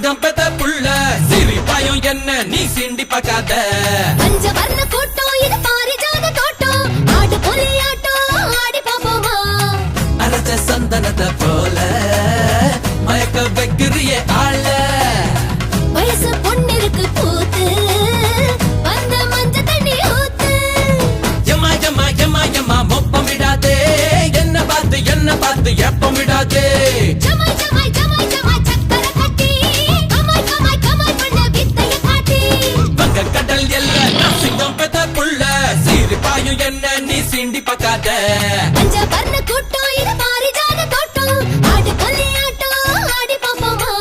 சிங்கம் பெத்த புள்ள சிரிப்பாயும் என்ன நீ சிண்டி பார்க்காத. பஞ்சவர்ண கூட்டம் இது பாரிஜாத தோட்டம் ஆடு பொலியாட்டம் ஆடி பாப்போமா. அரைச்ச சந்தனத்தை போல மயக்க வைக்கிறியே ஆள. வயசு பொண்ணிருக்கு பூத்து வந்த மஞ்ச தண்ணி ஊத்து. எம்மா எம்மா எம்மா எம்மா மொப்பம் விடாதே என்ன பார்த்து எப்பம் விடாதே. ஜமாய் ஜமாய் ஜமாய் ஜமாய் சக்கர கட்டி கமாய் கமாய் கமாய் பண்ண வித்தைய காட்டி. வங்க கடல் எல்ல சிங்கம் பெத்த புள்ள சிரிப்பாயும் என்ன நீ சிண்டி பார்க்காத. பஞ்சவர்ண கூட்டம் இது பாரிஜாத தோட்டம் ஆடு பொலியாட்டம் ஆடி பாப்போமா.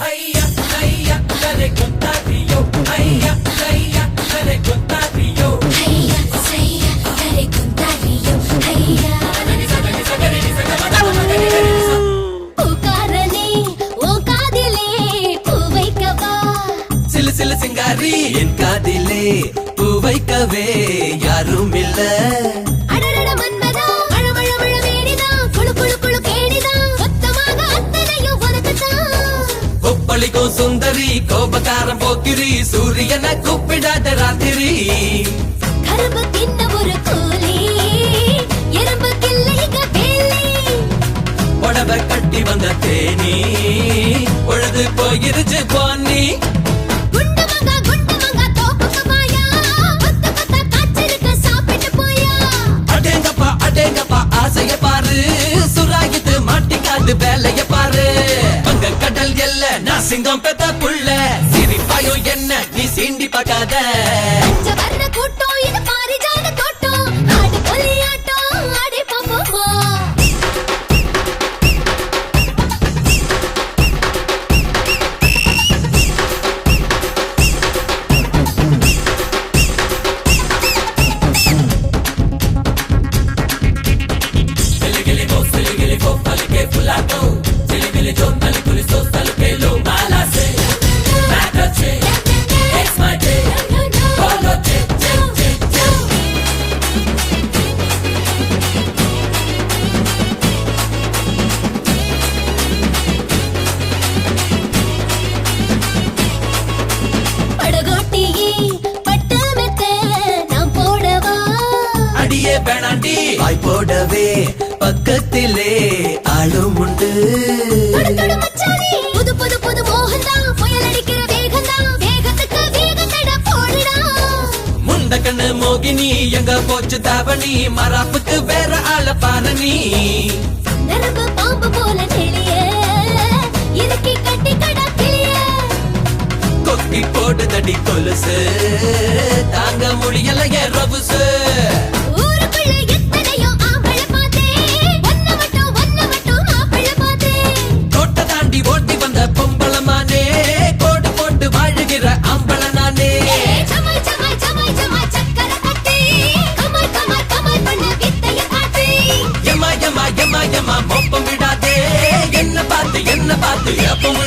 ஹையா ஹையா கரை குத்தாதியோ ஹையா ஹையா கரை குத்தாதியோ. ஐயா சையா கரை குந்தாரியோ ஐயா. பூக்காரனே ஓ காதிலே பூ வைக்கவா. சிலு சிலு சிங்காரி என் காதிலே பூ வைக்கவே யாரும் இல்ல. அடடட மன்மதா அழமழ மழ வேடிதா குளு குளு குளு கேடிதா மொத்தமாக அத்தனையும் உனக்குத்தான். கொப்பளிக்கும் சுந்தரி கோபக்காரம் போக்கிரி சூரியனை கூப்பிடாத ராத்திரி. கரும்பு தின்ன ஒரு கூலி எறும்பு கிள்ளைங்க வேலி. புடவை கட்டி வந்த தேனி பொழுது போயிருச்சு போனி. குண்டு மங்கா தோப்புக்கு வாயா கொத்த கொத்த காய்ச்சலுக்கு சாப்பிட்டு போயா. அடேங்கப்பா ஆசைய பாரு சுராகித்து மாட்டிக்காது வேலைய பாரு. வங்க கடல் எல்ல நான் சிங்கம் பெத்த புள்ள சிரிப்பாயும் என்ன நீ சீண்டி பார்க்காத. பஞ்சவர்ண கூட்டம் இது பாரிஜாத தோட்டம் ஆடு பொலியாட்டம் ஆடி பாப்போமா. Siligili bo palike fulato siligili jon talikuli so talukelo malase matache it's my day follow che. படகோட்டியே பட்டு மெத்த நாம் போடவா. அடியே வேணாண்டி வாய் போடவே பக்கத்திலே ஆளும் உண்டு. தொடு தொடு மச்சானே புது புது புது மோகந்தா புயல் அடிக்கிற வேகந்தா வேகத்துக்கு வேகத்தட போடுடா. முண்ட கண்ணு மோகினி எங்க போச்சு தாவணி மராப்புக்கு வேற ஆள பாரணி. நரம்பு பாம்பு போல நெளிய இறுக்கி கட்டி கடா கிளிய. கொக்கி போடுதடி கொலுசு தாங்க முடியலையே ரவுசு. ஊருக்குள்ள எத்தனையோ ஆம்பள பார்த்தேன் ஒன்ன மட்டும் ஆம்பள பார்த்தேன். கோட்டை தாண்டி ஓட்டி வந்த பொம்பளமானே கோடு போட்டு வாழுகிற அம்பள நானே. ஜமாய் ஜமாய் ஜமாய் ஜமாய் சக்கர கட்டி கமாய் கமாய் கமாய் பண்ண வித்தைய காட்டி. எம்மா எம்மா எம்மா எம்மா மொப்பம் விடாதே என்ன பார்த்து எப்பம்